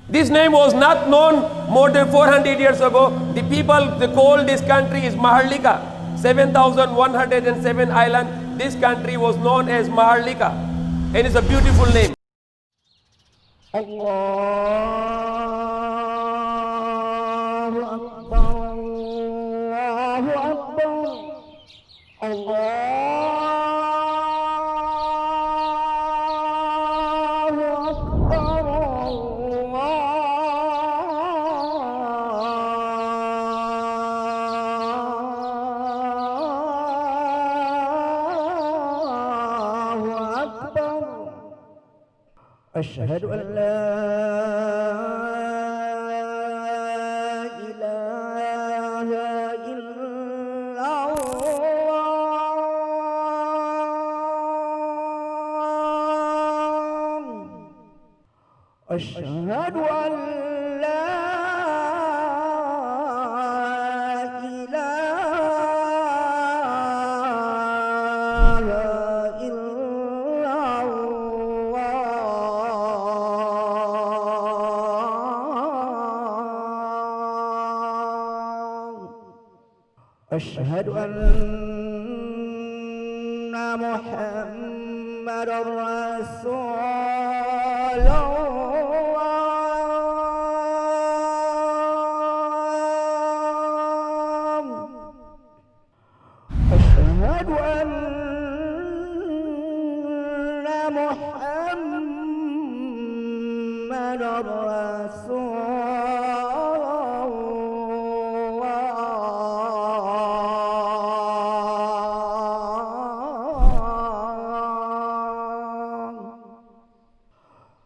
This name was not known more than 400 years ago. The people, they call this country is Maharlika. 7,107 island. This country was known as Maharlika. And it's a beautiful name. أشهد أن لا إله إلا الله أشهد أن لا أشهد أن محمدًا رسول الله أشهد أن محمدًا رسول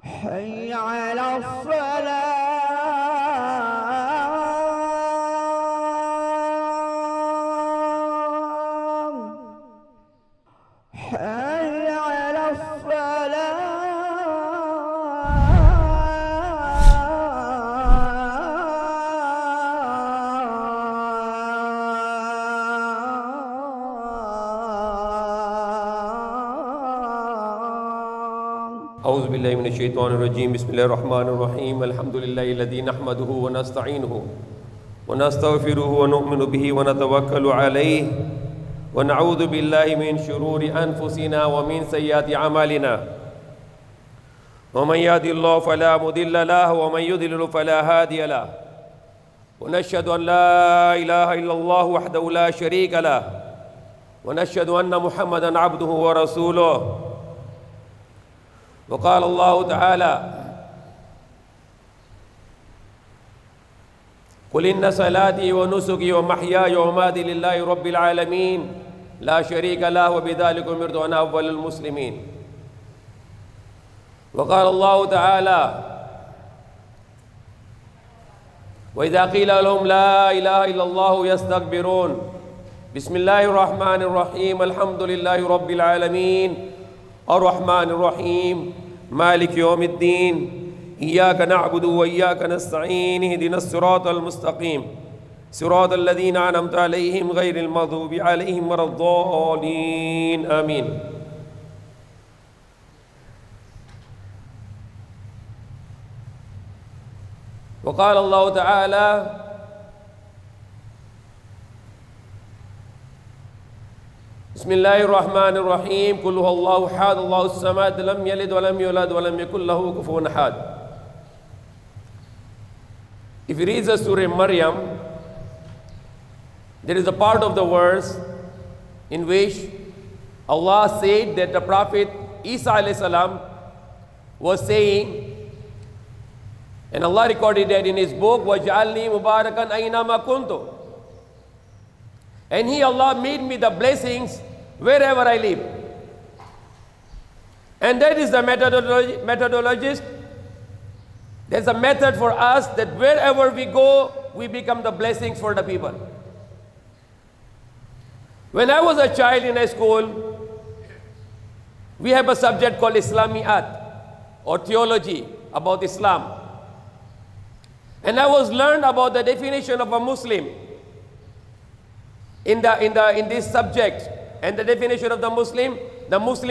حي على الصلاة حي على أعوذ بالله من الشيطان الرجيم بسم الله الرحمن الرحيم الحمد لله الذي نحمده ونستعينه ونستغفره ونؤمن به ونتوكل عليه ونعوذ بالله من شرور أنفسنا ومن سيئات أعمالنا ومن يهد الله فلا مضل له ومن يضلل فلا هادي له ونشهد أن لا إله إلا الله وحده لا شريك له ونشهد أن محمدا عبده ورسوله وقال الله تعالى قل إن صلاتي ونسكي ومحياي ومماتي لله رب العالمين لا شريك له وبذلك أمرت وأنا أول المسلمين وقال الله تعالى وإذا قيل لهم لا إله إلا الله يستكبرون بسم الله الرحمن الرحيم الحمد لله رب العالمين الرحمن الرحيم مالك يوم الدين إياك نعبد وإياك نستعين اهدنا الصراط المستقيم صراط الذين أنعمت عليهم غير المغضوب عليهم ولا الضالين آمين وقال الله تعالى بسم الله الرحمن الرحيم قل هو الله أحد الله الصمد لم يلد ولم يولد ولم يكن له كفوا أحد. If you read the Surah Maryam, there is a part of the verse in which Allah said that the Prophet Isa alayhi salam was saying, and Allah recorded that in His book, وَجْعَلْنِي مُبَارَكًا أَيْنَمَا كُنْتُ. And He, Allah, made me the blessings wherever I live. And that is the methodologist. There's a method for us that wherever we go, we become the blessings for the people. When I was a child in a school, we have a subject called Islamiyat, or theology about Islam. And I was learned about the definition of a Muslim in this subject. And the definition of the Muslim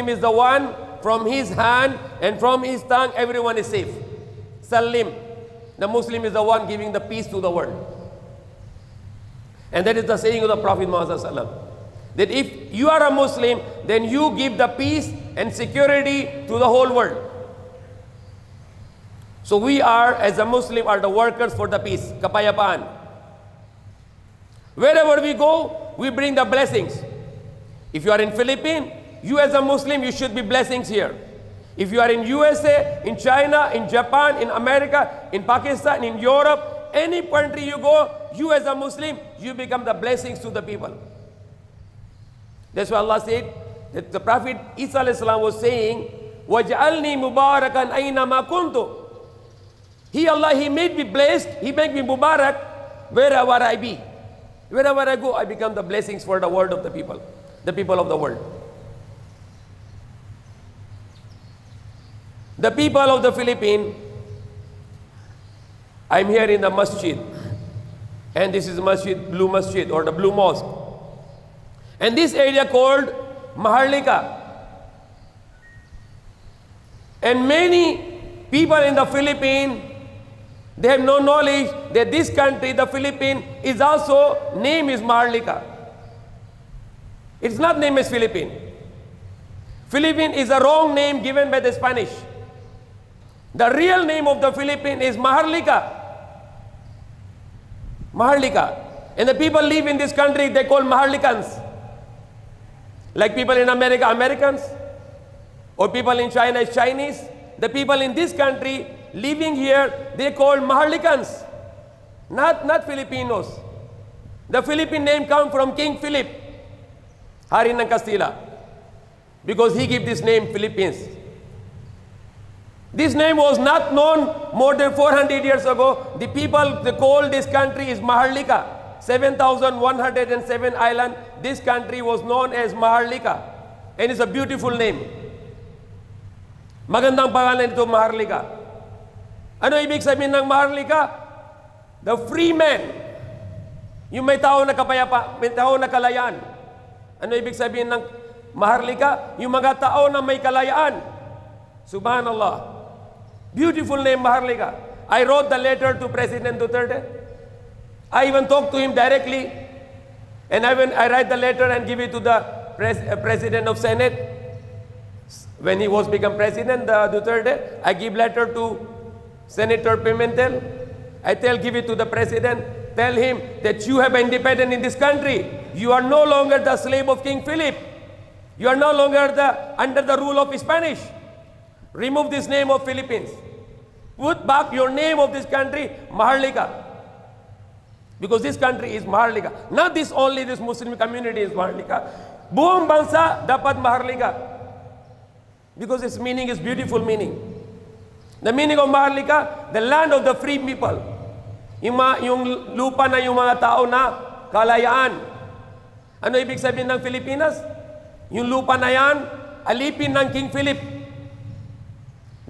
is the one from his hand and from his tongue everyone is safe. Salim. The Muslim is the one giving the peace to the world. And that is the saying of the Prophet Muhammad sallallahu alaihi wasallam, that if you are a Muslim, then you give the peace and security to the whole world. So we are, as a Muslim, are the workers for the peace, kapayapaan. Wherever we go, we bring the blessings. If you are in Philippines, you as a Muslim, you should be blessings here. If you are in USA, in China, in Japan, in America, in Pakistan, in Europe, any country you go, you as a Muslim, you become the blessings to the people. That's why Allah said, that the Prophet Isa alayhi salam was saying, وَجْعَلْنِي مُبَارَكًا أَيْنَمَا كُنْتُ. Allah, He made me blessed, He made me Mubarak wherever I be. Wherever I go, I become the blessings for the world of the people of the world. The people of the Philippines, I'm here in the masjid, and this is Blue Masjid or the Blue Mosque. And this area called Maharlika. And many people in the Philippines, they have no knowledge that this country, the Philippines, is also name is Maharlika. It's not name as Philippines. Philippines is a wrong name given by the Spanish. The real name of the Philippines is Maharlika. Maharlika. And the people live in this country, they call Maharlikans. Like people in America, Americans. Or people in China is Chinese. The people in this country living here, they call Maharlikans. Not Filipinos. The Philippine name comes from King Philip, Hari ng Castilla. Because he gave this name Philippines. This name was not known more than 400 years ago. The people, they call this country is Maharlika. 7,107 island. This country was known as Maharlika. And it's a beautiful name. Magandang pangalan ito, Maharlika. Ano ibig sabihin ng Maharlika? The free man. Yung may tao na kapayapa, may tao na kalayaan. Ano ibig sabihin ng Maharlika? Yung mga tao na may kalayaan. Subhanallah. Beautiful name, Maharlika. I wrote the letter to President Duterte. I even talked to him directly. And I write the letter and give it to the President of Senate. When he was become President, Duterte, I give letter to Senator Pimentel. I give it to the President. Tell him that you have independence in this country. You are no longer the slave of King Philip. You are no longer under the rule of Spanish. Remove this name of Philippines. Put back your name of this country, Maharlika. Because this country is Maharlika. Not this only this Muslim community is Maharlika. Buong bansa dapat Maharlika. Because its meaning is beautiful meaning. The meaning of Maharlika, the land of the free people. Yung lupa na yung mga tao na kalayaan. Ano ibig sabihin ng Pilipinas? Yung lupa na yan, alipin ng King Philip.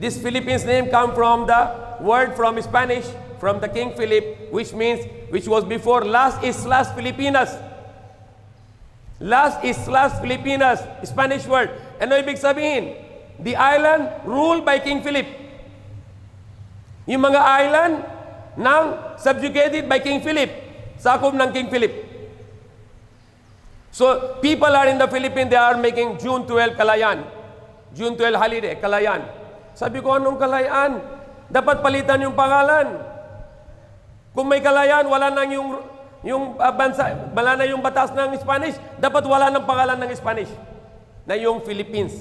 This Philippines name come from the word from Spanish, from the King Philip, which was before Las Islas Filipinas. Las Islas Filipinas, Spanish word. Ano ibig sabihin? The island ruled by King Philip. Yung mga island subjugated by King Philip. Sakop ng King Philip. So, people are in the Philippines, they are making June 12 Kalayaan. June 12 holiday, Kalayaan. Sabi ko, anong kalayaan? Dapat palitan yung pangalan. Kung may kalayaan, wala nang yung bansa, wala na yung batas ng Spanish, dapat wala nang pangalan ng Spanish na yung Philippines.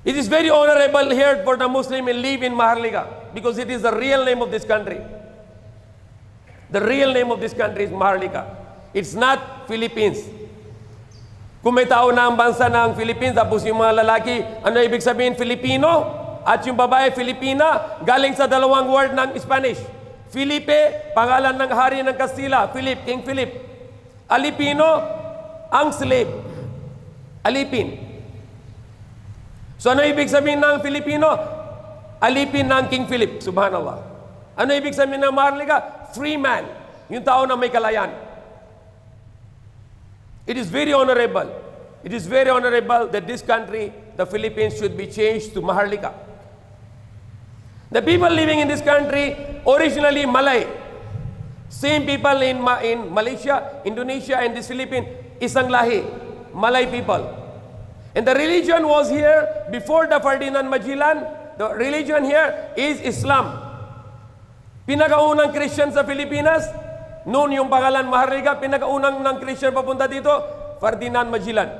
It is very honorable here for the Muslim to live in Maharlika because it is the real name of this country. The real name of this country is Maharlika. It's not Philippines. Kung may tao na ang bansa ng Philippines, tapos yung mga lalaki, ano ibig sabihin? Filipino. At yung babae, Filipina, galing sa dalawang word ng Spanish. Felipe, pangalan ng hari ng Castilla. Philip, King Philip. Alipino, ang slave. Alipin. So ano ibig sabihin ng Filipino? Alipin ng King Philip. Subhanallah. Ano ibig sabihin ng Maharlika? Free man. Yung tao na may kalayaan. It is very honorable. It is very honorable that this country, the Philippines, should be changed to Maharlika. The people living in this country, originally Malay. Same people in Malaysia, Indonesia, and the Philippines, isang lahi, Malay people. And the religion was here before the Ferdinand Magellan. The religion here is Islam. Pinakaunang Christian sa Pilipinas, noon yung pangalan Maharlika, pinakaunang ng Christian papunta dito, Ferdinand Magellan.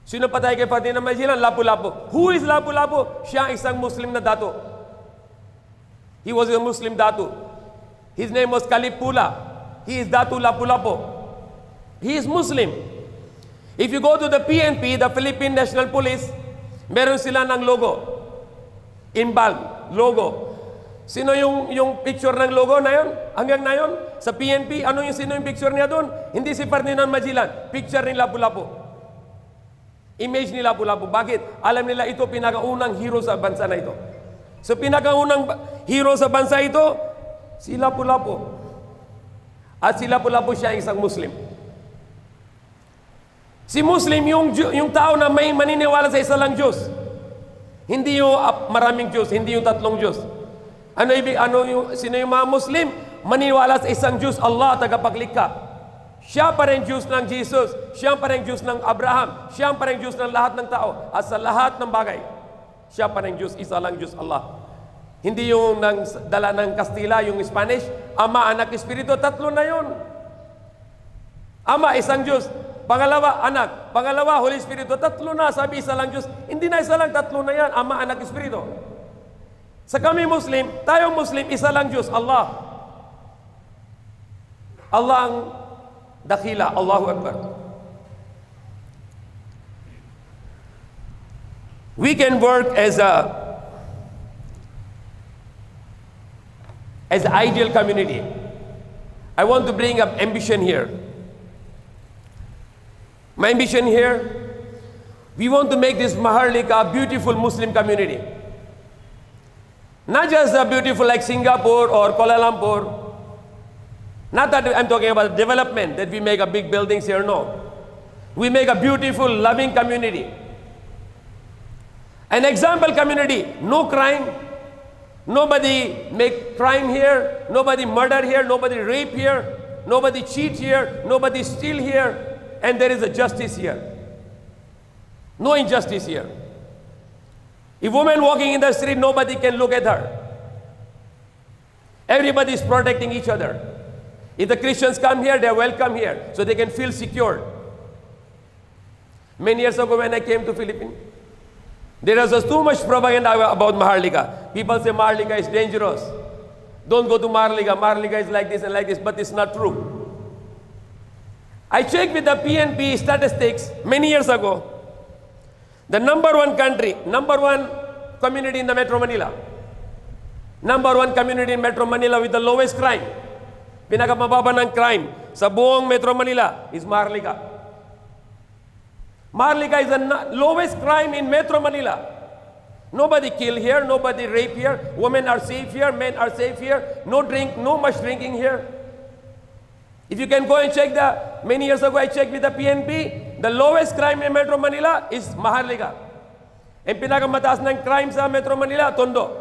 Sino patay kay Ferdinand Magellan? Lapu-Lapu. Who is Lapu-Lapu? Siya isang Muslim na dato. He was a Muslim dato. His name was Kalipula. He is Datu Lapu-Lapu. He is Muslim. If you go to the PNP, the Philippine National Police, meron sila ng logo. Inbal, logo. Sino yung picture ng logo na yun? Hanggang na yun? Sa PNP, sino yung picture niya doon? Hindi si Ferdinand Magellan. Picture ni Lapu-Lapu. Image ni Lapu-Lapu. Bakit? Alam nila ito pinakaunang hero sa bansa na ito. So pinakaunang hero sa bansa ito, si Lapu-Lapu. At si Lapu-Lapu siya isang Muslim. Si Muslim, yung tao na may maniniwala sa isa lang Diyos. Hindi yung maraming Diyos, hindi yung tatlong Diyos. Sino yung mga Muslim? Maniniwala sa isang Diyos, Allah, tagapaglikha. Siya pa rin Diyos ng Jesus. Siya pa rin Diyos ng Abraham. Siya pa rin Diyos ng lahat ng tao. At sa lahat ng bagay, siya pa rin Diyos, isa lang Diyos, Allah. Hindi yung dala ng Kastila, yung Spanish, Ama, Anak, Espiritu, tatlo na yun. Ama, isang Diyos. Pangalawa, Anak. Pangalawa, Holy Espiritu. Tatlo na, sabi isa lang Diyos. Hindi na isa lang, tatlo na yan. Ama, Anak, Espiritu. Sa kami Muslim, tayong Muslim, isa lang Diyos, Allah. Allah ang dakila, Allahu Akbar. We can work as ideal community. I want to bring up ambition here. My ambition here, we want to make this Maharlika a beautiful Muslim community. Not just a beautiful like Singapore or Kuala Lumpur. Not that I'm talking about development, that we make a big buildings here, no. We make a beautiful, loving community. An example community, no crime. Nobody make crime here, nobody murder here, nobody rape here, nobody cheat here, nobody steal here, and there is a justice here. No injustice here. If woman walking in the street, nobody can look at her. Everybody is protecting each other. If the Christians come here, they are welcome here, so they can feel secure. Many years ago when I came to Philippines, there was too much propaganda about Maharlika. People say Maharlika is dangerous. Don't go to Maharlika. Maharlika is like this and like this, but it's not true. I checked with the PNP statistics many years ago. The number one community in the Metro Manila. Number one community in Metro Manila with the lowest crime. Pinakamababa ng crime sa buong Metro Manila is Maharlika. Maharlika is the lowest crime in Metro Manila. Nobody kill here, nobody rape here, women are safe here, men are safe here, no much drinking here. If you can go and check many years ago I checked with the PNP, the lowest crime in Metro Manila is Maharlika. And pinakamataas ng crime sa Metro Manila, Tondo.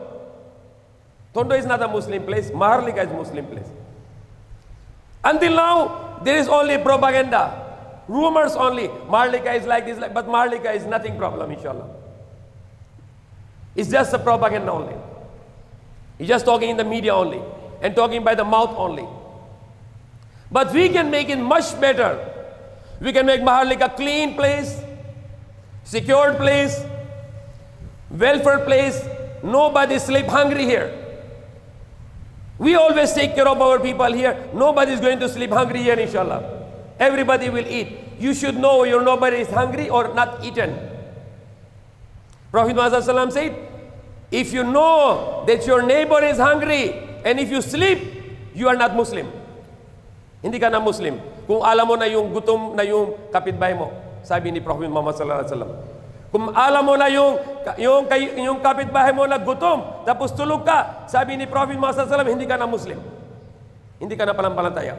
Tondo is not a Muslim place, Maharlika is a Muslim place. Until now, there is only propaganda. Rumors only. Maharlika is like this, but Maharlika is nothing problem, inshallah. It's just a propaganda only. He's just talking in the media only and talking by the mouth only. But we can make it much better. We can make Maharlika a clean place, secured place, welfare place. Nobody sleep hungry here. We always take care of our people here. Nobody is going to sleep hungry here, inshallah. Everybody will eat. You should know your nobody is hungry or not eaten. Prophet Muhammad said, if you know that your neighbor is hungry and if you sleep, you are not Muslim. Hindi ka na Muslim. Kung alam mo na yung gutom na yung kapitbahay mo, sabi ni Prophet Muhammad sallallahu alaihi wasallam. Kung alam mo na yung kapitbahay mo na gutom, tapos tulog ka, sabi ni Prophet Muhammad sallallahu alaihi wasallam, hindi ka na Muslim. Hindi ka na panampalataya.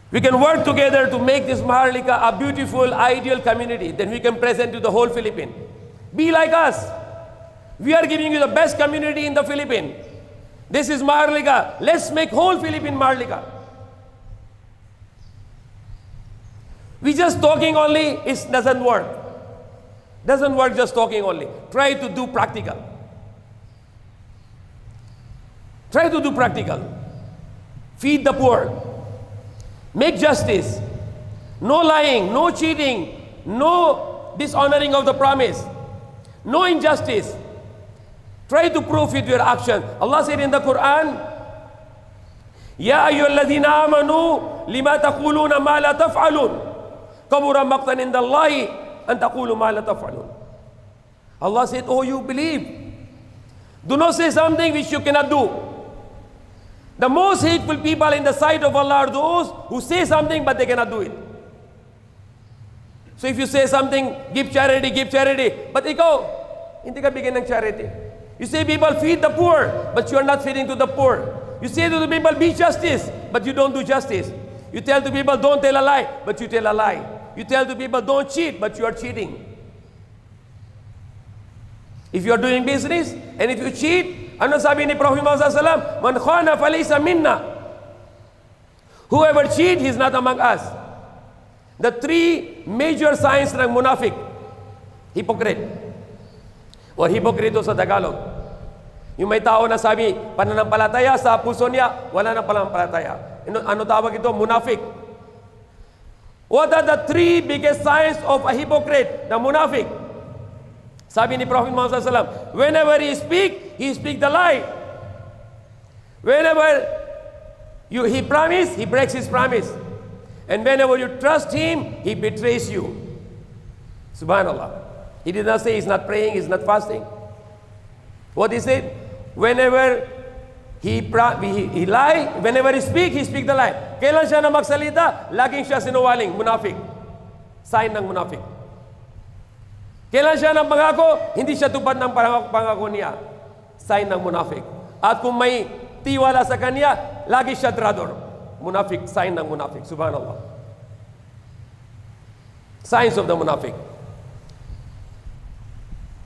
We can work together to make this Maharlika a beautiful, ideal community. Then we can present to the whole Philippines. Be like us. We are giving you the best community in the Philippines. This is Maharlika. Let's make whole Philippine Maharlika. We just talking only, it doesn't work. Doesn't work just talking only. Try to do practical. Try to do practical. Feed the poor. Make justice. No lying, no cheating, no dishonoring of the promise, no injustice. Try to prove it with your action. Allah said in the Quran, Ya ayyuhalladhina amanu lima taquluna ma la taf'alun kabura maqtan indallahi an taqulu ma la taf'alun. Allah said, oh, you believe, do not say something which you cannot do. The most hateful people in the sight of Allah are those who say something but they cannot do it. So if you say something, give charity, but ikaw, hindi ka bigyan ng charity. You say people feed the poor, but you are not feeding to the poor. You say to the people be justice, but you don't do justice. You tell the people don't tell a lie, but you tell a lie. You tell the people don't cheat, but you are cheating. If you are doing business, and if you cheat, ano sabi ni Prophet Muhammad sallallahu alaihi wasallam? Man khana falaysa minna. Whoever cheat, he is not among us. The three major signs ng munafik. Hypocrite. Or hipokrito sa Tagalog. Yung may tao na sabi, pananampalataya sa puso niya, wala nang pananampalataya. Ano tawag ito? Munafik. What are the three biggest signs of a hypocrite? The munafik. Sabi ni Prophet Muhammad sallallahu alaihi wasallam, whenever he speak the lie. Whenever he promise, he breaks his promise. And whenever you trust him, he betrays you. Subhanallah. He did not say he's not praying, he's not fasting. What he said? Whenever he lie, whenever he speak the lie. Kailan siya na magsalita, laging siya sinungaling, munafik. Sign ng munafik. Kailan siya na pangako, hindi siya tupad ng pangako niya. Sign ng munafik. At kung may tiwala sa kanya, lagi siya traidor. Munafik, sign ng munafik. Subhanallah. Signs of the munafik.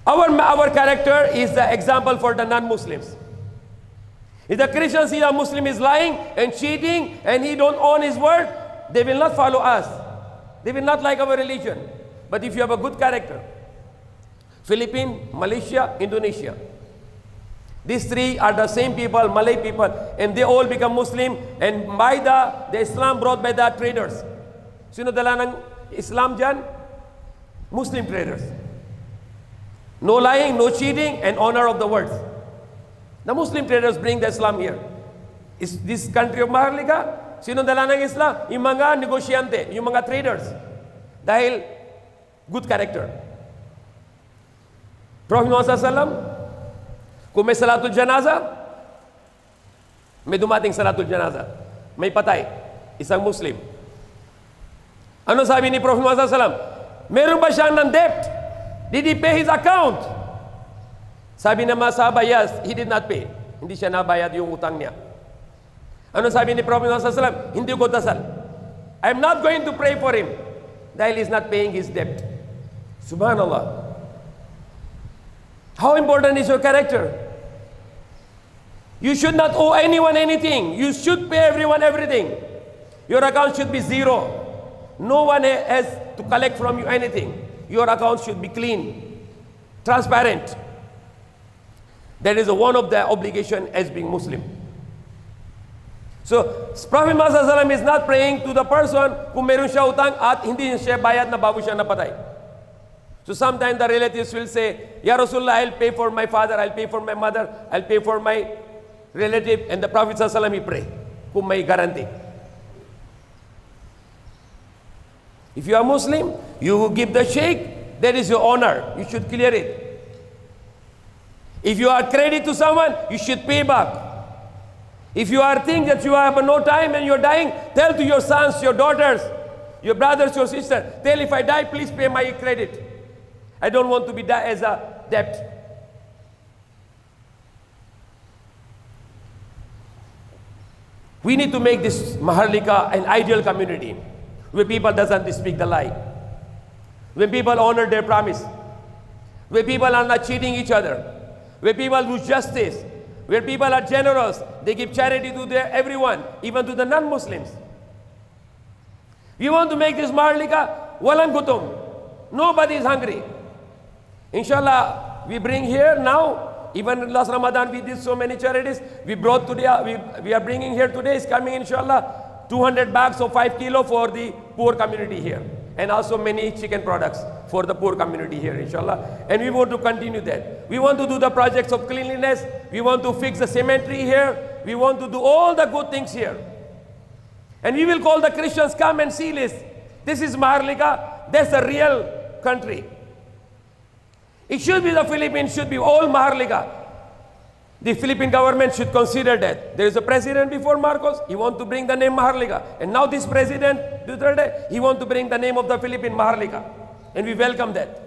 Our character is the example for the non-Muslims. If the Christians see a Muslim is lying and cheating and he don't own his word, they will not follow us. They will not like our religion. But if you have a good character, Philippines, Malaysia, Indonesia, these three are the same people, Malay people, and they all become Muslim, and by the Islam brought by the traders. Sino dala ng Islam dyan? Muslim traders. No lying, no cheating, and honor of the words. The Muslim traders bring the Islam here. Is this country of Maharlika? Sino dala ng Islam? Yung mga negosyante, yung mga traders. Dahil good character. Prophet Muhammad sallallahu kung may salatul janaza, may dumating salatul janaza, may patay, isang Muslim. Ano sabi ni Prophet Muhammad sallallahu meron ba siyang ng debt? Did he pay his account? Sabi ng mga sahaba, yes, he did not pay. Hindi siya nabayad yung utang niya. Ano sabi ni Prophet Muhammad sallallahu hindi ko dasal. I'm not going to pray for him dahil he's not paying his debt. Subhanallah. How important is your character? You should not owe anyone anything. You should pay everyone everything. Your account should be zero. No one has to collect from you anything. Your account should be clean, transparent. That is one of the obligation as being Muslim. So, Prophet Muhammad sallallahu is not praying to the person kung meron siya utang at hindi siya bayad na bago siya napatay. So sometimes the relatives will say, Ya Rasulullah, I'll pay for my father, I'll pay for my mother, I'll pay for my relative. And the Prophet sallallahu alaihi wasallam, he pray kung may guarantee. If you are Muslim, you give the sheikh, that is your honor. You should clear it. If you are credit to someone, you should pay back. If you are think that you have no time and you're dying, tell to your sons, your daughters, your brothers, your sisters, tell if I die, please pay my credit. I don't want to be die as a debt. We need to make this Maharlika an ideal community where people doesn't speak the lie, where people honor their promise, where people are not cheating each other, where people do justice, where people are generous, they give charity to everyone, even to the non-Muslims. We want to make this Maharlika walan gutum. Nobody is hungry. Inshallah, we bring here now, even last Ramadan we did so many charities. We brought today, we are bringing here today, is coming inshallah, 200 bags of 5 kilo for the poor community here. And also many chicken products for the poor community here, inshallah. And we want to continue that. We want to do the projects of cleanliness. We want to fix the cemetery here. We want to do all the good things here. And we will call the Christians, come and see this. This is Maharlika. That's the real country. It should be the Philippines, should be all Maharlika. The Philippine government should consider that. There is a president before Marcos, he wants to bring the name Maharlika. And now this president, Duterte, he wants to bring the name of the Philippine Maharlika. And we welcome that.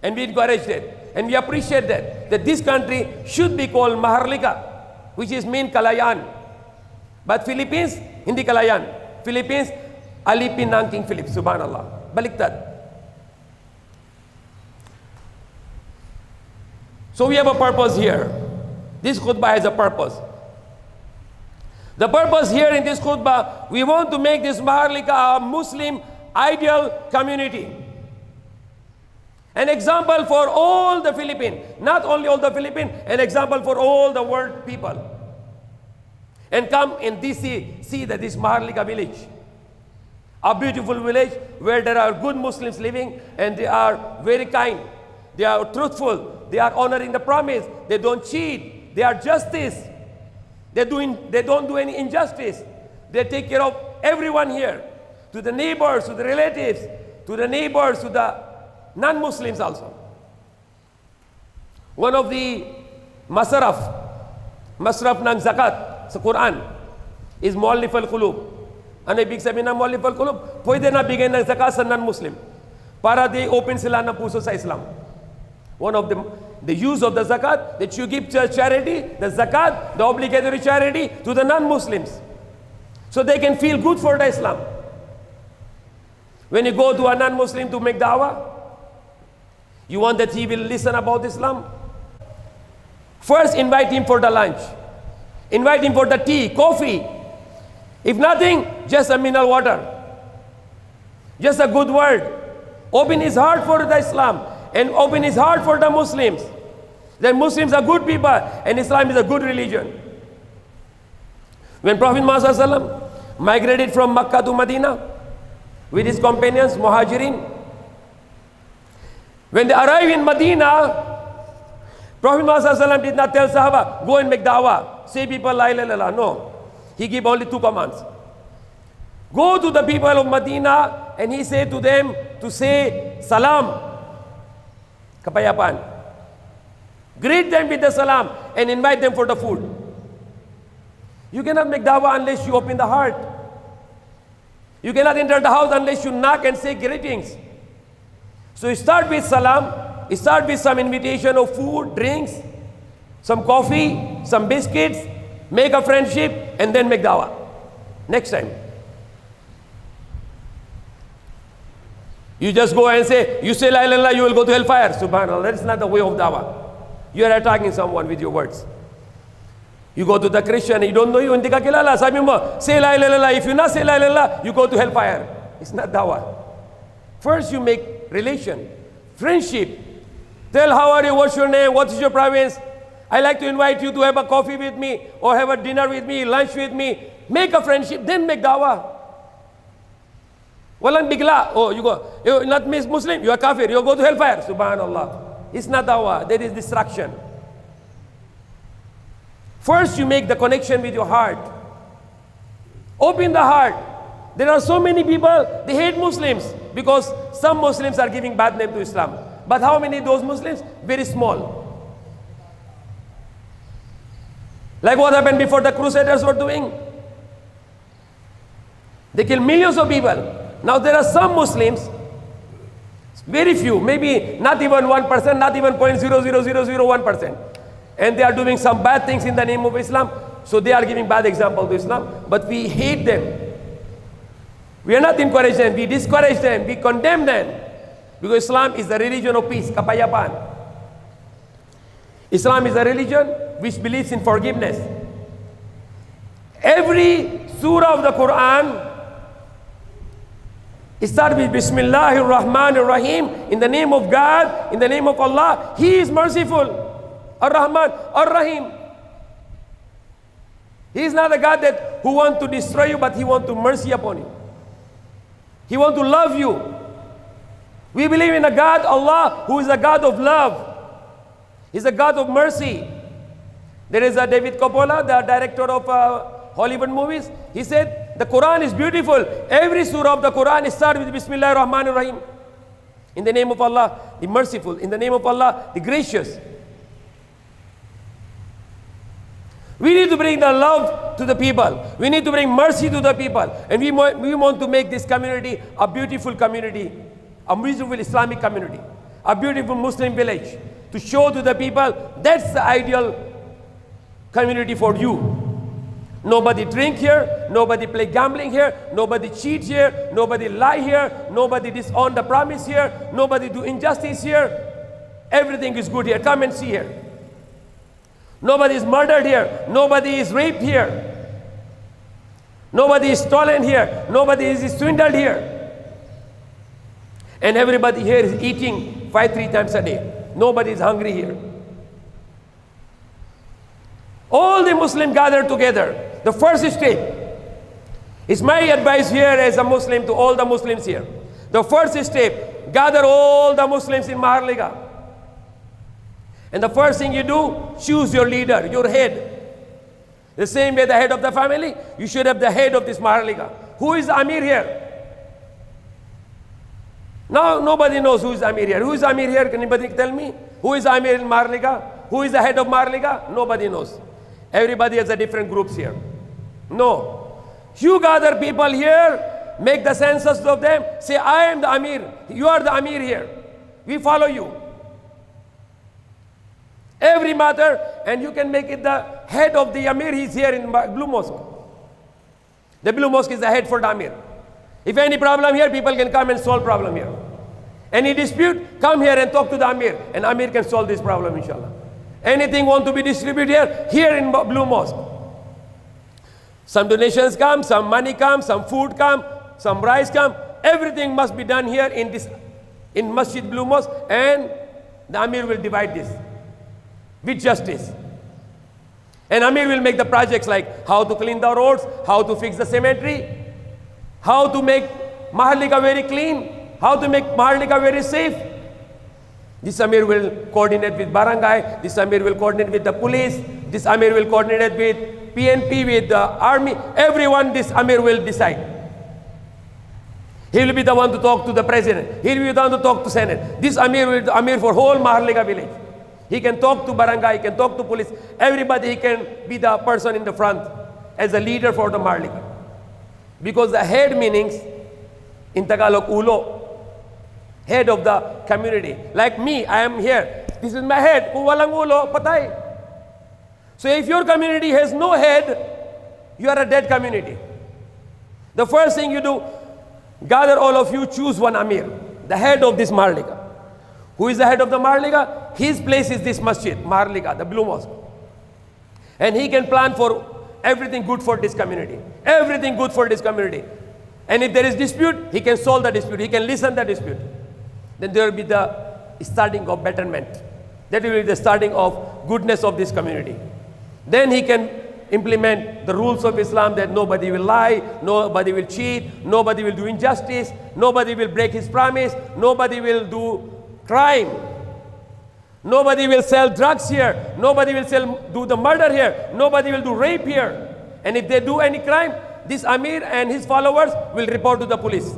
And we encourage that. And we appreciate that this country should be called Maharlika, which is mean Kalayan. But Philippines, hindi Kalayan. Philippines, Alipin ng King Philip, subhanallah. Baliktad. So we have a purpose here. This khutbah has a purpose. The purpose here in this khutbah, we want to make this Maharlika a Muslim ideal community. An example for all the Philippines, not only all the Philippines, an example for all the world people. And come in DC, see that this Maharlika village, a beautiful village where there are good Muslims living and they are very kind, they are truthful, they are honoring the promise, they don't cheat, they are justice. They don't do any injustice. They take care of everyone here. To the neighbors, to the relatives, to the neighbors, to the non-Muslims also. One of the masraf ng zakat sa Quran is muallif al-qulub. Ano ibig sabihin ng muallif al-qulub? Pwede na bigay ng zakat sa non-Muslim para di open sila ng puso sa Islam. One of the use of the zakat, that you give charity, the zakat, the obligatory charity to the non-Muslims. So they can feel good for the Islam. When you go to a non-Muslim to make dawah, you want that he will listen about Islam. First, invite him for the lunch. Invite him for the tea, coffee. If nothing, just a mineral water. Just a good word. Open his heart for the Islam. And open his heart for the Muslims. Then Muslims are good people and Islam is a good religion. When Prophet Muhammad migrated from Makkah to Medina with his companions, Muhajirin, when they arrived in Medina, Prophet Muhammad did not tell Sahaba, go and make dawah, say people la ilaha illallah. No. He gave only 2 commands. Go to the people of Medina and he said to them to say salam. Kapayapaan. Greet them with the salam and invite them for the food. You cannot make dawah unless you open the heart. You cannot enter the house unless you knock and say greetings. So you start with salam, you start with some invitation of food, drinks, some coffee, some biscuits, make a friendship and then make dawah. Next time. You just go and say, you say la ilaha illallah, you will go to hellfire. Subhanallah, that is not the way of dawah. You are attacking someone with your words. You go to the Christian, he don't know you, hindi ka kilala. Sabi mo, say la ilaha illallah. If you not say la ilaha illallah, you go to hellfire. It's not dawah. First you make relation, friendship. Tell how are you, what's your name, what is your province. I like to invite you to have a coffee with me or have a dinner with me, lunch with me. Make a friendship, then make dawah. Walang bigla. Oh, you go, you're not Muslim, you are kafir, you go to hellfire. Subhanallah. It's not dawah, that is distraction. First, you make the connection with your heart. Open the heart. There are so many people, they hate Muslims because some Muslims are giving bad name to Islam. But how many of those Muslims? Very small. Like what happened before the Crusaders were doing. They killed millions of people. Now there are some Muslims, very few, maybe not even 1%, not even 0.00001%. And they are doing some bad things in the name of Islam. So they are giving bad example to Islam. But we hate them. We are not encouraging them. We discourage them. We condemn them. Because Islam is the religion of peace, kapayapaan. Islam is a religion which believes in forgiveness. Every surah of the Quran starts with Bismillahir Rahmanir Rahim, in the name of God, in the name of Allah. He is merciful, Ar-Rahman, Ar-Rahim. He is not a God who wants to destroy you, but He wants to mercy upon you. He wants to love you. We believe in a God, Allah, who is a God of love. He's a God of mercy. There is a David Coppola, the director of Hollywood movies. He said, the Quran is beautiful. Every surah of the Quran starts with Bismillahir Rahmanir Rahim. In the name of Allah, the merciful. In the name of Allah, the gracious. We need to bring the love to the people. We need to bring mercy to the people. And we want to make this community a beautiful community, a beautiful Islamic community, a beautiful Muslim village, to show to the people that's the ideal community for you. Nobody drink here, nobody play gambling here, nobody cheat here, nobody lie here, nobody disown the promise here, nobody do injustice here. Everything is good here. Come and see here. Nobody is murdered here, nobody is raped here, nobody is stolen here, nobody is swindled here. And everybody here is eating 3 times a day. Nobody is hungry here. All the Muslims gather together. The first step is my advice here as a Muslim to all the Muslims here. The first step, gather all the Muslims in Maharlika. And the first thing you do, choose your leader, your head. The same way the head of the family, you should have the head of this Maharlika. Who is Amir here? Now nobody knows who is Amir here. Who is Amir here? Can anybody tell me? Who is Amir in Maharlika? Who is the head of Maharlika? Nobody knows. Everybody has a different groups here. No. You gather people here, make the census of them, say, I am the Amir. You are the Amir here. We follow you. Every matter, and you can make it the head of the Amir. He's here in Blue Mosque. The Blue Mosque is the head for the Amir. If any problem here, people can come and solve problem here. Any dispute, come here and talk to the Amir, and Amir can solve this problem, inshallah. Anything want to be distributed here in Blue Mosque. Some donations come, some money come, some food come, some rice come. Everything must be done here in Masjid Blue Mosque, and the Amir will divide this with justice. And Amir will make the projects like how to clean the roads, how to fix the cemetery, how to make Maharlika very clean, how to make Maharlika very safe. This Amir will coordinate with barangay, this Amir will coordinate with the police, this Amir will coordinate with PNP, with the army. Everyone, this Amir will decide. He will be the one to talk to the president. He will be the one to talk to Senate. This Amir will be the Amir for whole Maharlika village. He can talk to barangay, he can talk to police. Everybody, he can be the person in the front as a leader for the Maharlika. Because the head meanings in Tagalog, ulo. Head of the community. Like me, I am here. This is my head. Kung walang ulo, patay. So if your community has no head, you are a dead community. The first thing you do, gather all of you, choose one Amir, the head of this Maharlika. Who is the head of the Maharlika? His place is this masjid, Maharlika, the Blue Mosque. And he can plan for everything good for this community. Everything good for this community. And if there is dispute, he can solve the dispute. He can listen the dispute. Then there will be the starting of betterment. That will be the starting of goodness of this community. Then he can implement the rules of Islam, that nobody will lie, nobody will cheat, nobody will do injustice, nobody will break his promise, nobody will do crime, nobody will sell drugs here, nobody will do the murder here, nobody will do rape here. And if they do any crime, this Amir and his followers will report to the police.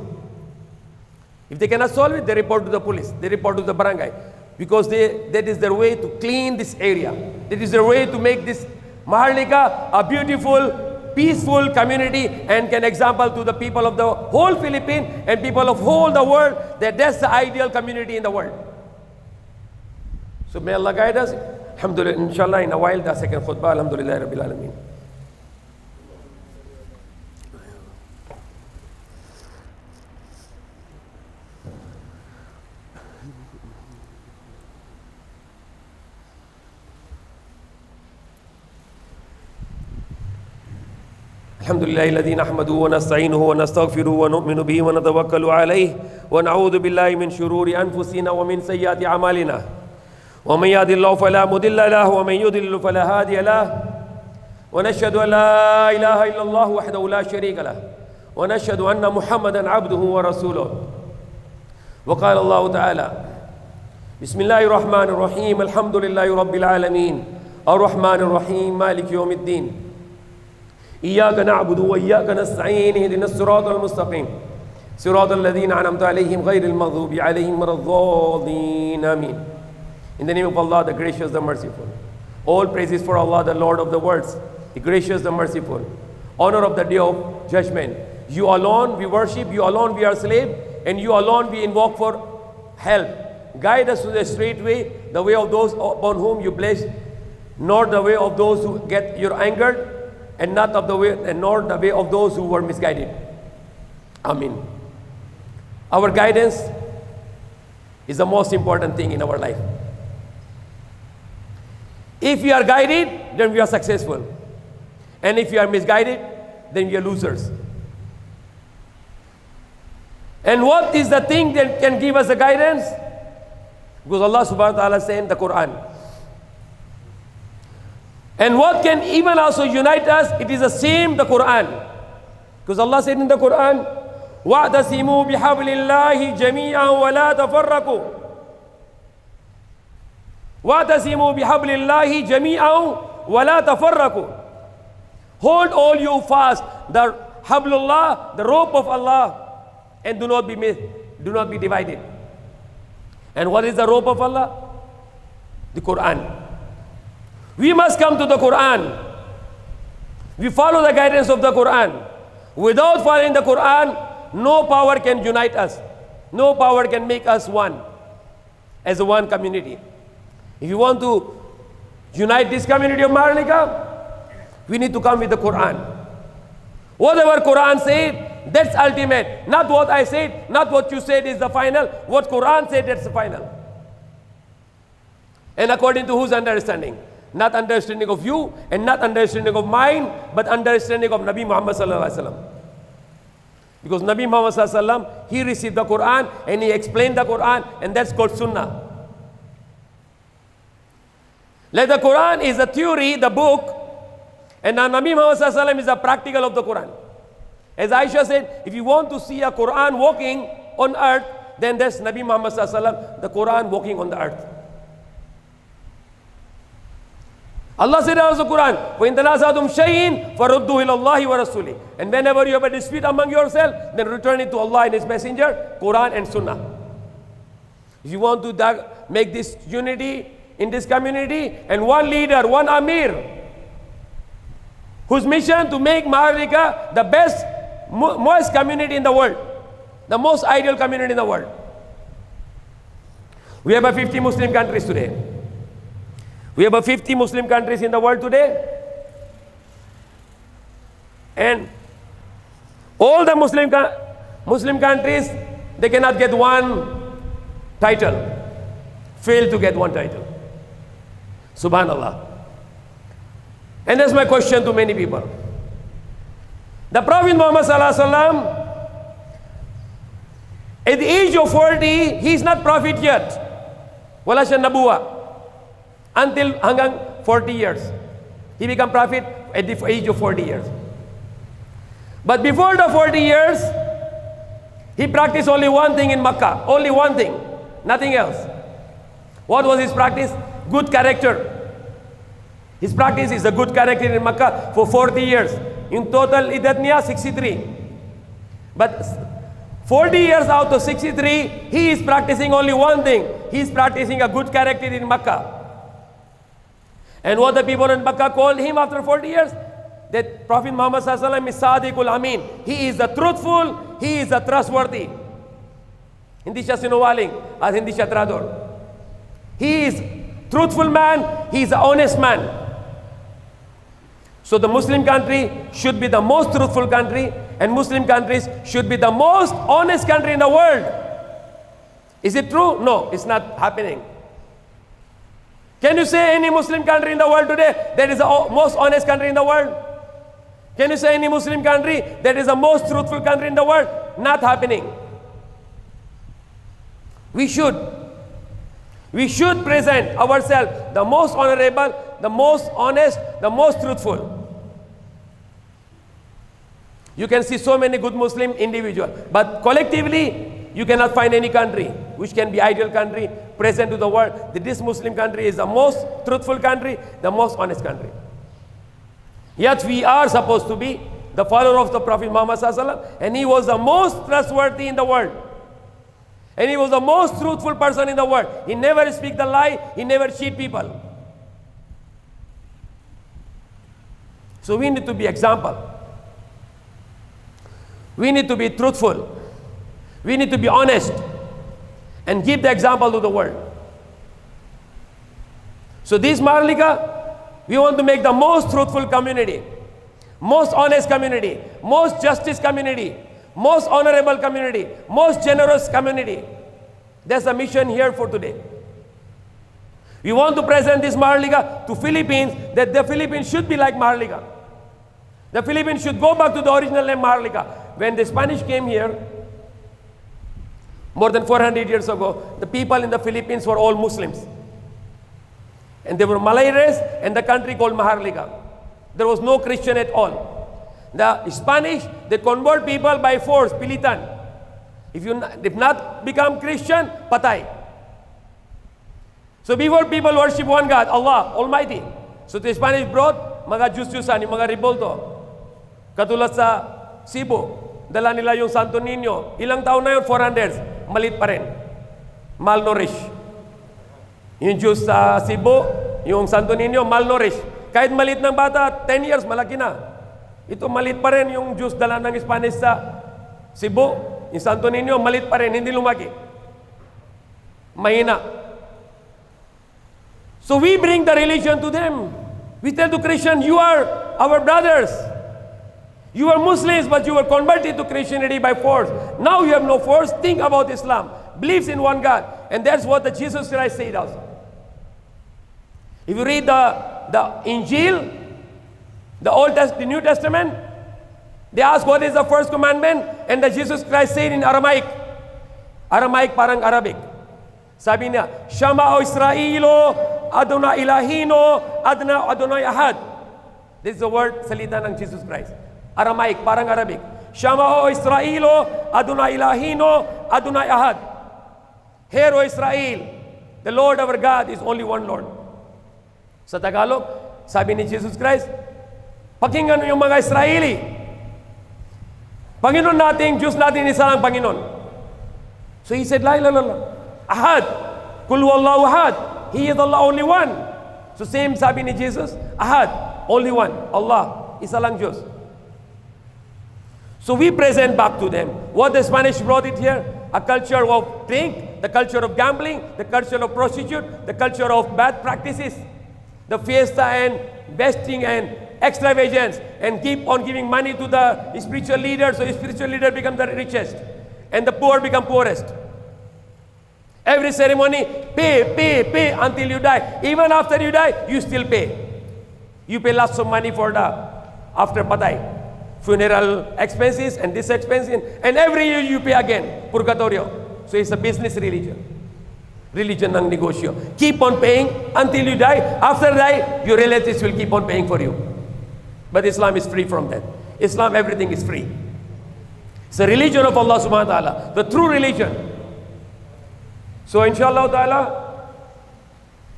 If they cannot solve it, they report to the police, they report to the barangay. Because that is their way to clean this area. That is their way to make this Maharlika a beautiful, peaceful community, and can example to the people of the whole Philippines and people of whole the world that that's the ideal community in the world. So may Allah guide us. Alhamdulillah, inshallah, in a while, the second khutbah. Alhamdulillah, Rabbil Alameen. अल्हम्दुलिल्लाहि लज़ी नहमदुहु व नस्तईनुहु व नस्तगफिरुहु व नु'मिनु बिही व नतवक्कलु अलैहि व नऊज़ु बिल्लाहि मिन शुरूरि अनफुसिना व मिन सय्यिआति अमालिना व मन यहदिल्लाहु फला मुदिल्ल लहु व मन युद्लिल फला हादिय लहु व नशहदु अन ला इलाहा इल्लल्लाहु वहदहु ला शरीका लहु व नशहदु अन्न मुहम्मदन अब्दुहु व रसूलुहु व क़ाल अल्लाहु तआला बिस्मिल्लाहिर रहमानिर रहीम अल्हम्दुलिल्लाहि रब्बिल आलमीन अर्रहमानिर रहीम मालिकि यौमिद्दीन इय्याका नअबुदु व इय्याका नस्तईन इहदिनस सिरातल मुस्तक़ीम सिरातल लज़ीना अनअमता अलैहिम गैरिल मग़ज़ूबि अलैहिम वलद्दाल्लीन आमीन. In the name of Allah, the gracious, the merciful. All praises for Allah, the Lord of the worlds, the gracious, the merciful. Honor of the day of judgment. You alone we worship, you alone we are slave, and you alone we invoke for help. Guide us to the straight way, the way of those upon whom you bless, nor the way of those who get your angered, and not of the way, and nor the way of those who were misguided. Amen. Our guidance is the most important thing in our life. If we are guided, then we are successful. And if we are misguided, then we are losers. And what is the thing that can give us the guidance? Because Allah subhanahu wa ta'ala said in the Quran. And what can even also unite us? It is the same, the Quran. Because Allah said in the Quran, وَاعْتَصِمُوا بِحَبْلِ اللَّهِ جَمِيعًا وَلَا تَفَرَّقُوا وَاعْتَصِمُوا بِحَبْلِ اللَّهِ جَمِيعًا وَلَا تَفَرَّقُوا. Hold all you fast the hablullah, the rope of Allah, and do not be divided. And what is the rope of Allah? The Quran. We must come to the Quran. We follow the guidance of the Quran. Without following the Quran, no power can unite us. No power can make us one, as a one community. If you want to unite this community of Maharlika, we need to come with the Quran. Whatever Quran said, that's ultimate. Not what I said, not what you said is the final. What Quran said, that's the final. And according to whose understanding? Not understanding of you and not understanding of mine, but understanding of Nabi Muhammad sallallahu alaihi wasallam. Because Nabi Muhammad sallallahu alaihi wasallam, he received the Quran and he explained the Quran, and that's called Sunnah. Like the Quran is a theory, the book, and Nabi Muhammad sallallahu alaihi wasallam is the practical of the Quran. As Aisha said, if you want to see a Quran walking on earth, then that's Nabi Muhammad sallallahu alaihi wasallam, the Quran walking on the earth. Allah said in the Quran, وَإِن تَنَازَعْتُمْ شَيْءٍ فَرُدُّوهُ إِلَى اللَّهِ وَرَسُولِهِ. And whenever you have a dispute among yourself, then return it to Allah and His Messenger, Quran and Sunnah. If you want to make this unity in this community, and one leader, one Amir, whose mission to make Maharlika the best, most community in the world, the most ideal community in the world. We have 50 Muslim countries today. We have 50 Muslim countries in the world today. And all the Muslim countries, they cannot get one title. Fail to get one title. Subhanallah. And that's my question to many people. The Prophet Muhammad sallallahu alaihi wasallam, at the age of 40, he is not prophet yet. Wala siya nabuwa. Until hanggang 40 years. He became prophet at the age of 40 years. But before the 40 years, he practiced only one thing in Makkah. Only one thing. Nothing else. What was his practice? Good character. His practice is a good character in Makkah for 40 years. In total, idatniya 63. But 40 years out of 63, he is practicing only one thing. He is practicing a good character in Makkah. And what the people in Makkah called him after 40 years? That Prophet Muhammad sallallahu alaihi wasallam is Sadiqul Amin. He is the truthful, he is the trustworthy. Hindi siya sinungaling at hindi siya traidor. He is truthful man, he is an honest man. So the Muslim country should be the most truthful country, and Muslim countries should be the most honest country in the world. Is it true? No, it's not happening. Can you say any Muslim country in the world today that is the most honest country in the world? Can you say any Muslim country that is the most truthful country in the world? Not happening. We should present ourselves the most honorable, the most honest, the most truthful. You can see so many good Muslim individuals, but collectively, you cannot find any country which can be ideal country present to the world that this Muslim country is the most truthful country, the most honest country. Yet we are supposed to be the follower of the Prophet Muhammad Sallallahu Alaihi Wasallam, and he was the most trustworthy in the world. And he was the most truthful person in the world. He never speak the lie, he never cheat people. So we need to be example. We need to be truthful. We need to be honest and give the example to the world. So this Maharlika, we want to make the most truthful community, most honest community, most justice community, most honorable community, most generous community. That's the mission here for today. We want to present this Maharlika to Philippines, that the Philippines should be like Maharlika. The Philippines should go back to the original name Maharlika. When the Spanish came here, more than 400 years ago, the people in the Philippines were all Muslims. And they were Malay race, and the country called Maharlika. There was no Christian at all. The Spanish, they convert people by force, pilitan. If not become Christian, patay. So before people worship one God, Allah Almighty. So the Spanish brought mga Diyos-Diyusan, yung mga revolto. Katulad sa Cebu, dala nila yung Santo Niño. Ilang taon na yun? 400s. Malit pa rin. Malnourished. Yung Diyos sa Cebu, yung Santo Niño, malnourished. Kahit malit ng bata, 10 years, malaki na. Ito malit pa rin yung Diyos dala ng Spanish sa Cebu. Yung Santo Niño, malit pa rin, hindi lumaki. Mahina. So we bring the religion to them. We tell to Christians, you are our brothers. You are Muslims, but you were converted to Christianity by force. Now you have no force. Think about Islam. Believes in one God. And that's what the Jesus Christ said also. If you read the Injil, the New Testament, they ask what is the first commandment, and the Jesus Christ said in Aramaic. Aramaic parang Arabic. Sabi niya, Shama o Israelo, Adonai Ilahino, Adonai Ahad. This is the word, salita ng Jesus Christ. Aramaic, parang Arabic. Shama o Israelo, Adonai Ilahino, Adonai Ahad. Hear, O Israel, the Lord our God is only one Lord. Sa Tagalog, sabi ni Jesus Christ, pakinggan mo yung mga Israeli. Panginoon natin, Diyos natin, isa lang Panginoon. So he said, la ilaha illallah. Ahad. Kul huwallahu ahad. He is Allah, only one. So same sabi ni Jesus, Ahad, only one. Allah, isa lang Diyos. So we present back to them what the Spanish brought it here, a culture of drink, the culture of gambling, the culture of prostitute, the culture of bad practices, the fiesta and vesting and extravagance, and keep on giving money to the spiritual leaders, so the spiritual leader become the richest, and the poor become poorest. Every ceremony, pay until you die. Even after you die, you still pay. You pay lots of money for the after patay. Funeral expenses and this expense, and every year you pay again, purgatorio. So it's a business religion. Religion ng negosyo. Keep on paying until you die. After die, your relatives will keep on paying for you. But Islam is free from that. Islam, everything is free. It's a religion of Allah subhanahu wa ta'ala, the true religion. So inshallah ta'ala,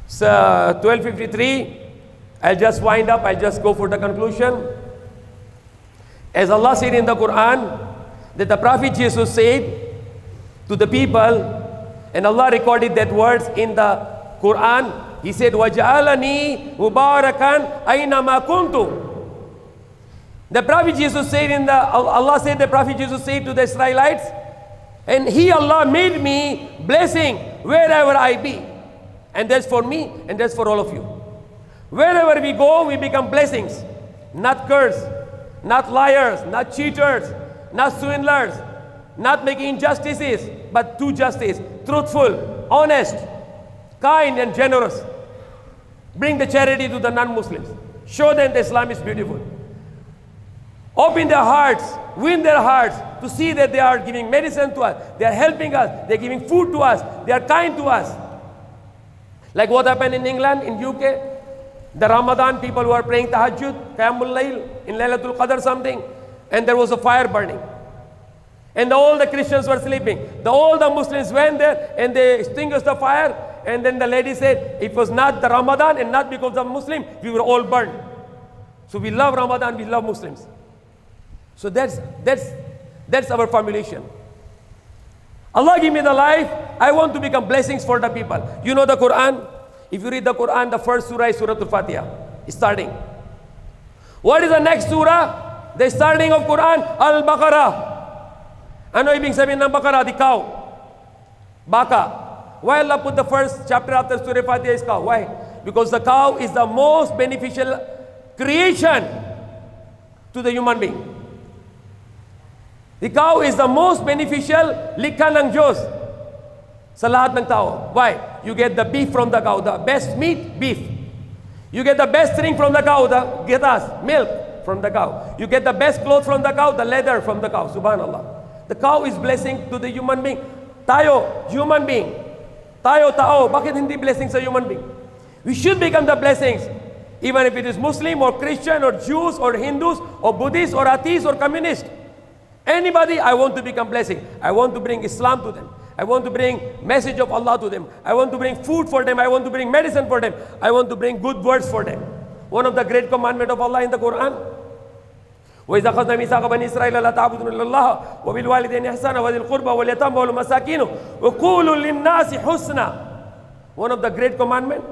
it's 12:53. I'll just wind up, I'll just go for the conclusion. As Allah said in the Quran, that the Prophet Jesus said to the people, and Allah recorded that words in the Quran. He said, وَجَعَلَنِي مُبَارَكًا أَيْنَمَا كُنْتُ. The Prophet Jesus said Allah said the Prophet Jesus said to the Israelites, and He, Allah, made me blessing wherever I be. And that's for me, and that's for all of you. Wherever we go, we become blessings, not curse. Not liars, not cheaters, not swindlers, not making injustices, but do justice, truthful, honest, kind and generous. Bring the charity to the non-Muslims. Show them that Islam is beautiful. Open their hearts, win their hearts to see that they are giving medicine to us, they are helping us, they are giving food to us, they are kind to us. Like what happened in England, in UK, the Ramadan people who are praying Tahajjud, Qiyamul Layl, in Laylatul Qadr something, and there was a fire burning. And all the Christians were sleeping. All the Muslims went there and they extinguished the fire. And then the lady said, it was not the Ramadan and not because of Muslim, we were all burned. So we love Ramadan, we love Muslims. So that's our formulation. Allah give me the life, I want to become blessings for the people. You know the Quran? If you read the Quran, the first surah is Surah Al-Fatiha, starting. What is the next surah? The starting of Quran, Al-Baqarah. Ano ibig sabihin ng Baqarah? The cow. Baka. Why Allah put the first chapter after Surah Fatiha is cow? Why? Because the cow is the most beneficial creation to the human being. The cow is the most beneficial likha ng Diyos sa lahat ng tao. Why? You get the beef from the cow, the best meat, beef. You get the best drink from the cow, the getas, milk from the cow. You get the best clothes from the cow, the leather from the cow. Subhanallah. The cow is blessing to the human being. Tayo, human being. Tayo, tao. Bakit hindi blessing sa human being? We should become the blessings. Even if it is Muslim or Christian or Jews or Hindus or Buddhists or atheists or communists. Anybody, I want to become blessing. I want to bring Islam to them. I want to bring message of Allah to them. I want to bring food for them. I want to bring medicine for them. I want to bring good words for them. One of the great commandments of Allah in the Quran. وإذا أخذنا ميثاق بني إسرائيل لا تعبدون إلا الله وبالوالدين إحسانا وذي القربى واليتامى والمساكين وقولوا للناس حسنا. One of the great commandments.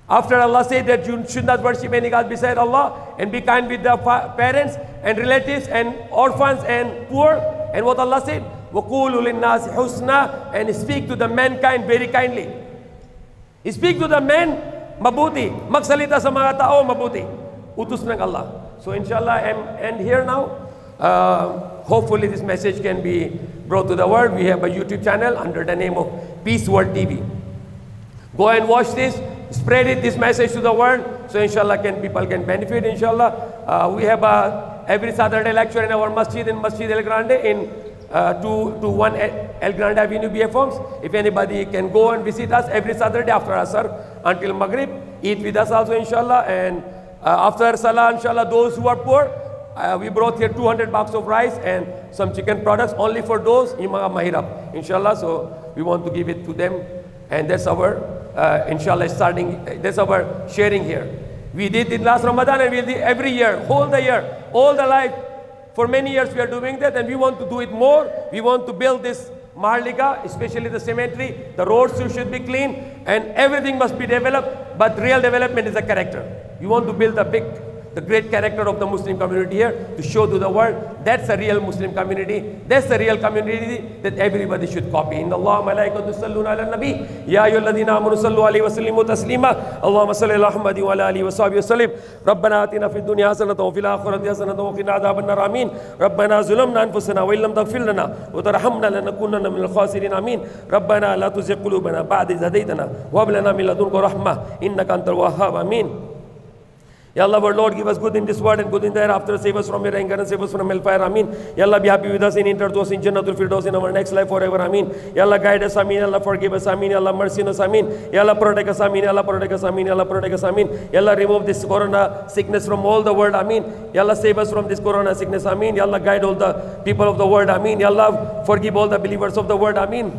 After Allah said that you should not worship any God beside Allah and be kind with the parents and relatives and orphans and poor, and what Allah said, وَقُولُوا لِلنَّاسِ حُسْنًا, and speak to the mankind very kindly. Speak to the men mabuti, magsalita sa mga tao mabuti. Utos ng Allah. So inshallah, I'm end here now. Hopefully this message can be brought to the world. We have a YouTube channel under the name of Peace World TV. Go and watch this. Spread this message to the world. So inshallah, people can benefit. Inshallah, we have every Saturday lecture in our masjid, in Masjid El Grande, in 221 El Grande Avenue, BF Homes. If anybody can go and visit us every Saturday after Asr until Maghrib, eat with us also inshallah. And after Salah, inshallah, those who are poor, we brought here 200 bags of rice and some chicken products only for those yung mga mahirap, inshallah. So we want to give it to them, and that's our inshallah that's our sharing here. We did it last Ramadan and we did every year, whole the year, all the life. For many years we are doing that, and we want to do it more. We want to build this Maharlika, especially the cemetery. The roads should be clean and everything must be developed, but real development is a character. You want to build the great character of the Muslim community here to show to the world that's a real Muslim community. That's the real community that everybody should copy. Inna Allah malaikatu yusalluna ala nabi ya ayyuhalladhina amanu sallu alayhi wa sallimu taslima. Allahumma salli ala Muhammad wa ala alihi wa sahbihi wa sallim. Rabbana atina fid dunya hasanatan wa fil akhirati hasanatan wa qina adhaban nar. Amin. Rabbana zulamna anfusana wa illam taghfir lana wa tarhamna lanakunanna minal khasirin. Amin. Rabbana la tuzigh qulubana ba'da idh hadaytana wa hab lana min ladunka rahmah innaka antal wahhab. Amin. Ya Allah, our Lord, give us good in this world and good in the hereafter. Save us from your anger and save us from hellfire. Ameen. Ya Allah, be happy with us and enter us in Jannatul Firdaus in our next life forever. Ameen. Ya Allah, guide us. Ameen. Ya Allah, forgive us. Ameen. Ya Allah, mercy on us. Ameen. Ya Allah, protect us. Ameen. Ya Allah, protect us. Ameen. Ya Allah, protect us. Ameen. Ya Allah, remove this corona sickness from all the world. Ameen. Ya Allah, save us from this corona sickness. Ameen. Ya Allah, guide all the people of the world. Ameen. Ya Allah, forgive all the believers of the world. Ameen.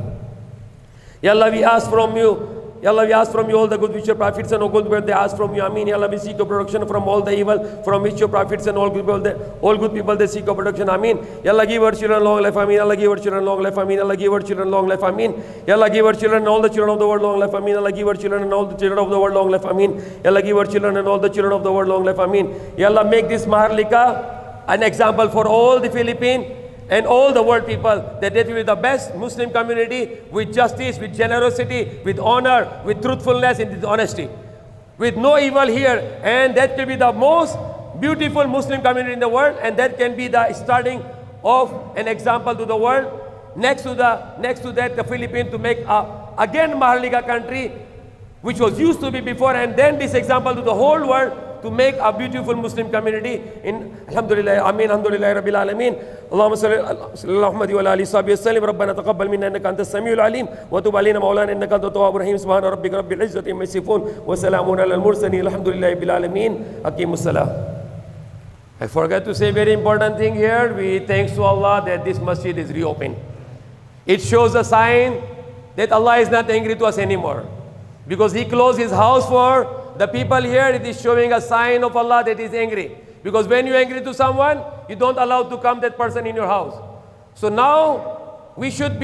Ya Allah, we ask from you. Ya Allah, we ask from you all the good which your prophets and all good where they ask from you. Ameen. Ya Allah, we seek your protection from all the evil from which your prophets and all good people they seek your protection. Ameen. Ya Allah, give our children long life. Ameen. Ya Allah, give our children long life. Ameen. Ya Allah, give our children long life. Ameen. Ya Allah, give our children and all the children of the world long life. Ameen. Ya Allah, give our children and all the children of the world long life. Ameen. Ya Allah, give our children and all the children of the world long life. Ameen. Ya Allah, make this Maharlika an example for all the Philippines and all the world people, that it will be the best Muslim community with justice, with generosity, with honor, with truthfulness and with honesty, with no evil here. And that will be the most beautiful Muslim community in the world, and that can be the starting of an example to the world. Next to that, the Philippines to make again Maharlika country, which was used to be before, and then this example to the whole world, to make a beautiful Muslim community in Alhamdulillah. Ameen. Alhamdulillah Rabbil Alameen. Allahumma salli ala Muhammad wa ala alihi wa sallim. Rabbana taqabbal minna innaka antas samiul alim wa tub alayna maulana innaka antat tawwabur rahim. Subhana rabbika rabbil izzati amma yasifun wa salamun alal mursalin. Alhamdulillahi rabbil alamin. Aqimus salah. I forgot to say very important thing here. We thanks to Allah that this masjid is reopened. It shows a sign that Allah is not angry to us anymore. Because He closed His house for the people here, it is showing a sign of Allah that He is angry. Because when you are angry to someone, you don't allow to come that person in your house. So now, we should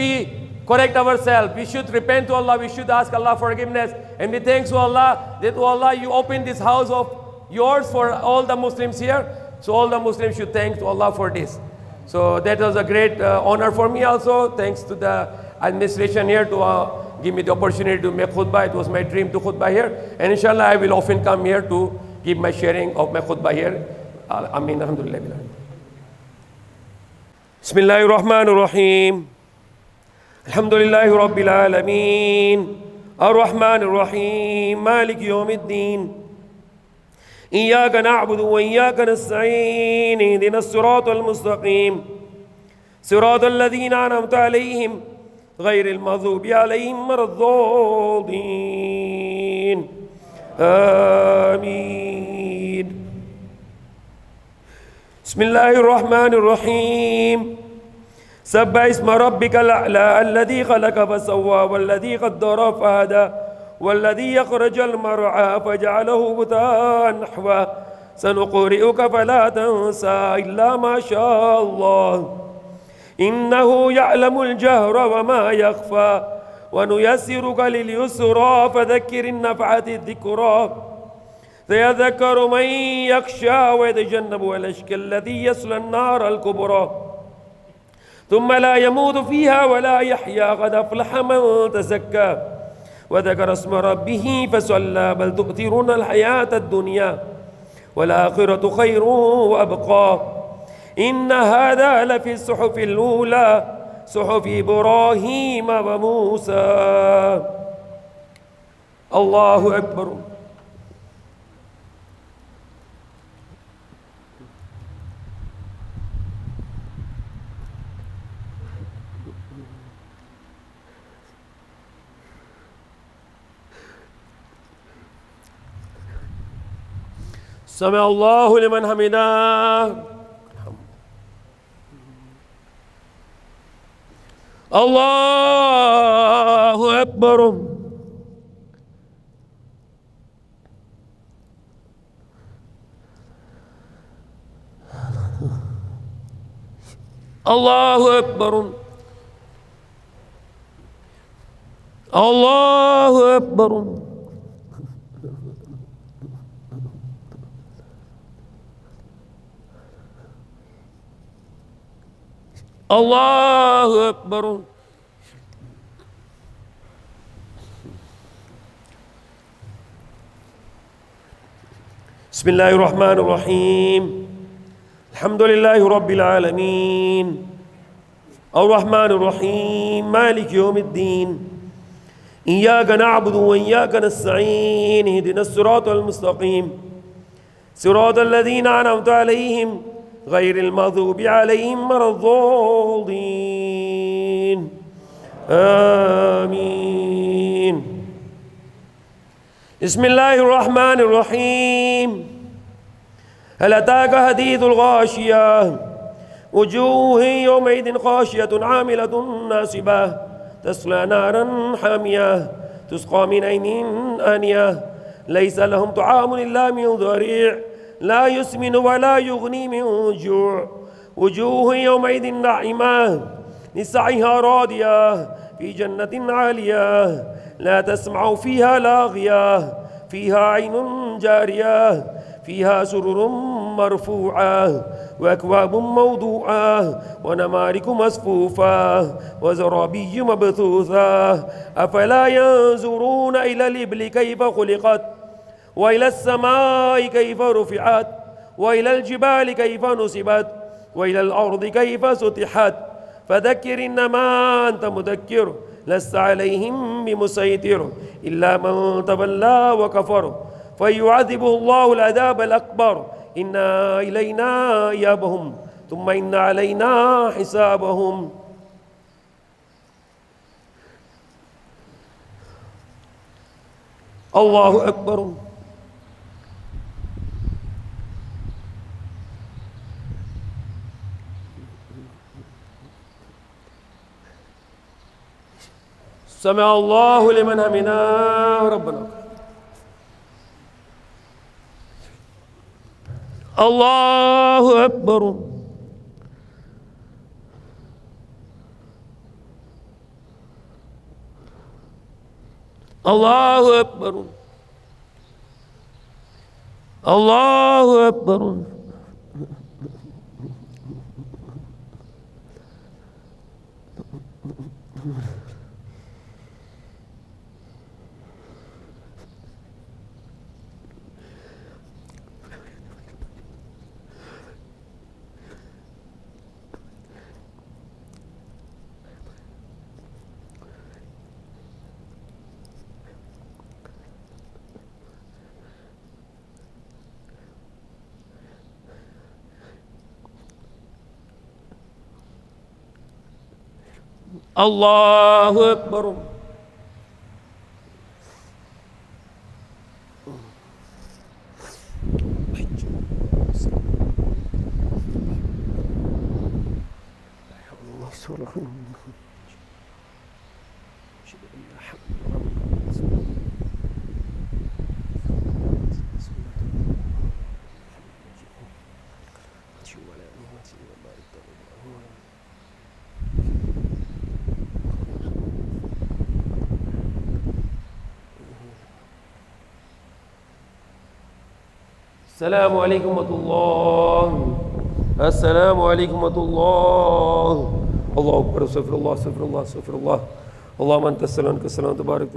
correct ourselves. We should repent to Allah. We should ask Allah forgiveness. And we thanks to Allah that, oh Allah, you opened this house of yours for all the Muslims here. So all the Muslims should thank to Allah for this. So that was a great honor for me also. Thanks to the administration here to give me the opportunity to make khutbah. It was my dream to khutbah here. And inshallah, I will often come here to give my sharing of my khutbah here. Ameen. Alhamdulillah. Bismillahir Rahmanir Rahim. Alhamdulillahi Rabbil Alameen. Ar-Rahmanir Rahim. Malik Yawmiddin. إياك نعبد وإياك نستعين اهدنا الصراط المستقيم صراط الذين أنعمت عليهم غير المغضوب عليهم ولا الضالين آمين بسم الله الرحمن الرحيم سبح اسم ربك الأعلى الذي خلق فسوى والذي قدر فهدى والذي يخرج المرعى فجعله غثاء نحوا سنقرئك فلا تنسى إلا ما شاء الله إنه يعلم الجهر وما يخفى ونيسرك لليسرى فذكر النفعة الذكرى سيذكر من يخشى ويتجنبها الأشقى الذي يصلى النار الكبرى ثم لا يموت فيها ولا يحيا قد أفلح من تزكى وذكر اسم ربه فصلى بل تؤثرون الحياة الدنيا والآخرة خير وأبقى إن هذا لفي الصحف الأولى صحف إبراهيم وموسى الله أكبر سمع الله لمن حمده الله أكبر الله أكبر الله أكبر الله أكبر بسم الله الرحمن الرحيم الحمد لله رب العالمين الرحمن الرحيم مالك يوم الدين إياك نعبد وإياك نستعين اهدنا الصراط المستقيم صراط الذين أنعمت عليهم غير المغضوب عليهم ولا الضالين آمين بسم الله الرحمن الرحيم هل أتاك حديث الغاشية وجوه يومئذ خاشية عاملة ناصبة تصلى نارا حامية تسقى من عين آنية ليس لهم طعام إلا من ضريع لا يسمن ولا يغني من جوع وجوه يومئذ ناعمة لسعيها راضية في جنة عالية لا تسمع فيها لاغية فيها عين جارية فيها سرر مرفوعة وأكواب موضوعة ونمارق مصفوفة وزرابي مبثوثة أفلا ينظرون إلى الإبل كيف خلقت وإلى السماء كيف رفعت وإلى الجبال كيف نصبت وإلى الأرض كيف سطحت فذكر إنما أنت مذكر لست عليهم بمسيطر إلا من تولى وكفر فيعذبه الله العذاب الأكبر إن إلينا إيابهم ثم إن علينا حسابهم. الله أكبر. سمع الله لمن حمده ربنا. الله أكبر. الله أكبر. الله أكبر. الله أكبر. السلام عليكم ورحمة الله. السلام عليكم ورحمة الله. الله أكبر. استغفر الله استغفر الله استغفر الله. اللهم أنت السلام تبارك.